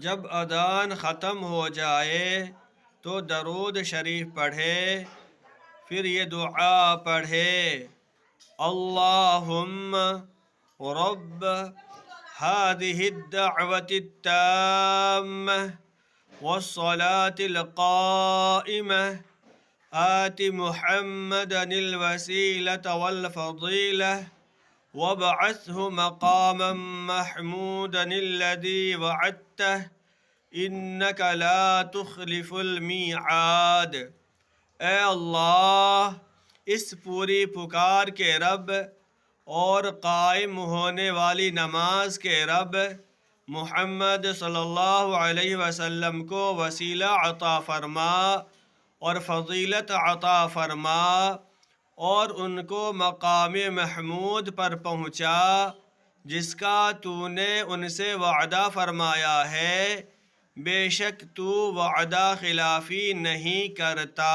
جب اذان ختم ہو جائے تو درود شریف پڑھے، پھر یہ دعا پڑھے: اللہم رب هذه الدعوة التامة والصلاة القائمة آت محمدا الوسيلة والفضيلة وابعثه مقاما محمودا الذي وعدته انك لا تخلف الميعاد۔ اے اللہ، اس پوری پکار کے رب اور قائم ہونے والی نماز کے رب، محمد صلی اللہ علیہ وسلم کو وسیلہ عطا فرما اور فضیلت عطا فرما، اور ان کو مقام محمود پر پہنچا جس کا تو نے ان سے وعدہ فرمایا ہے، بے شک تو وعدہ خلافی نہیں کرتا۔